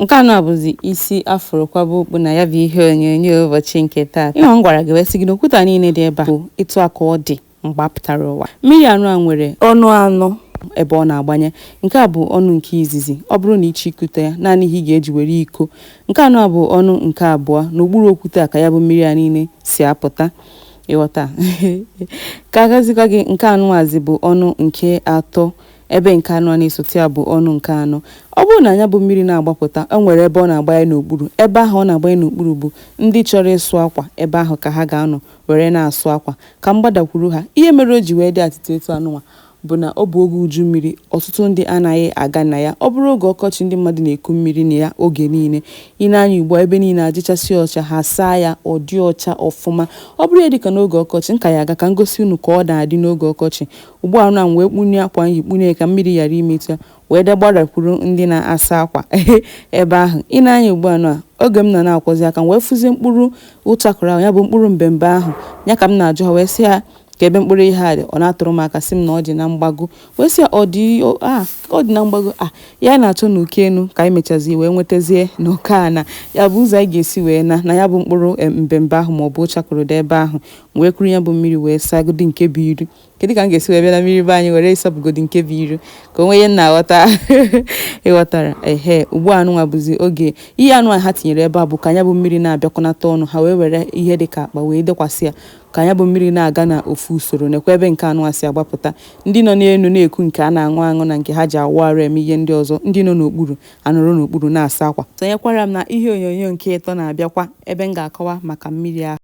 Nke a na-abụzi isi afụrụ kwaba okpu na ya bụ ihe onyonyo ụbọchị nke taa. Ihe m gwara gị wee sị gị na okwute niile dị ebe a bụ etu a ka ọ dị mgbe a pụtara ụwa. Mmiri anụ a nwere ọnụ anọ ebe ọ na-agbanye. Nke a bụ ọnụ nke izizi. Ọ bụrụ na ịchịkọta ya naanị ihe ị ga-eji were iko. Nke anọ a bụ ọnụ nke abụọ. N'okpuru okwute a ka ya bụ mmiri a niile si apụta. Ịghọta ka agazikwa gị. Nke anụwazi bụ ọnụ nke atọ, ebe nke anọ na-esote ya bụ ọnụ nke anọ. Ọ bụrụ na ya bụ mmiri na-agbapụta, o nwere ebe ọ na-agbanye n'okpuru. Ebe ahụ ọ na-agbanye n'okpuru bụ ndị chọrọ ịsụ akwa. Ebe ahụ ka ha ga-anọ were na-asụ akwa. Ka m gbadakwuru ha, ihe mere o ji wee dị atịtị etu anụnwa bụ na ọ bụ oge uju mmiri. Ọtụtụ ndị anaghị aga na ya. Ọ bụrụ oge ọkọchị, ndị mmadụ na-eku mmiri na ya oge niile. Ị na-anya ugbu a, ebe niile adịchasị ọcha, ha saa ya ọ dị ọcha ọfụma. Ọ bụrụ ya dịka n'oge ọkọchị, nka ya aga ka m gosi unu ka ọ na-adị n'oge ọkọchị. Ugbu a na m wee kpunye akwa m yikpunye ka mmiri ghara imetụ ya, wee gbadakwuru ndị na-asa akwa ebe ahụ. Ị na-anya ugbu a na oge m nọ na-akwọzi aka, m wee fụzie mkpụrụ ụchakụrụ ahụ, ya bụ mkpụrụ mbembe ahụ. Ya ka m na-ajụ ha wee sị ha ka ebe mkpụrụ ihe a dị. Ọ na-atụrụ m aka sị m na ọ dị na mgbago. Wee sị ọ dị na mgbago. Ya na-achọ n'uke enu ka anyị mechazi wee nwetazie n'oke ana. Ya bụ ụzọ anyị ga-esi wee na ya bụ mkpụrụ mbembe ahụ ma ọ bụ ụchakụrụ dị ebe ahụ. Wee kuru ya bụ mmiri wee sagodi nke bụ iri. Kedu ka m ga-esi wee bịa na mmiri be anyị were ịsọpụgodi nke bụ iri ka onwe ihe m na-aghọta. Ịghọtara? Ugbu a nụnwa bụzi oge ihe anụ ha tinyere ebe a bụ ka ya bụ mmiri na-abịakọnata ọnụ. Ha wee were ihe dịka akpa wee dekwasị ya ka ya bụ mmiri na-aga na ofu usoro. Nekwa ebe nke anụ si agbapụta. Ndị nọ n'elu na-eku nke a na-aṅụ aṅụ na nke ha ji awụ arụ eme ihe ndị ọzọ. Ndị nọ n'okpuru anọrọ n'okpuru na-asa akwa. Sonyekwara m na ihe onyonyo nke ịtọ na-abịakwa, ebe m ga-akọwa maka mmiri ahụ.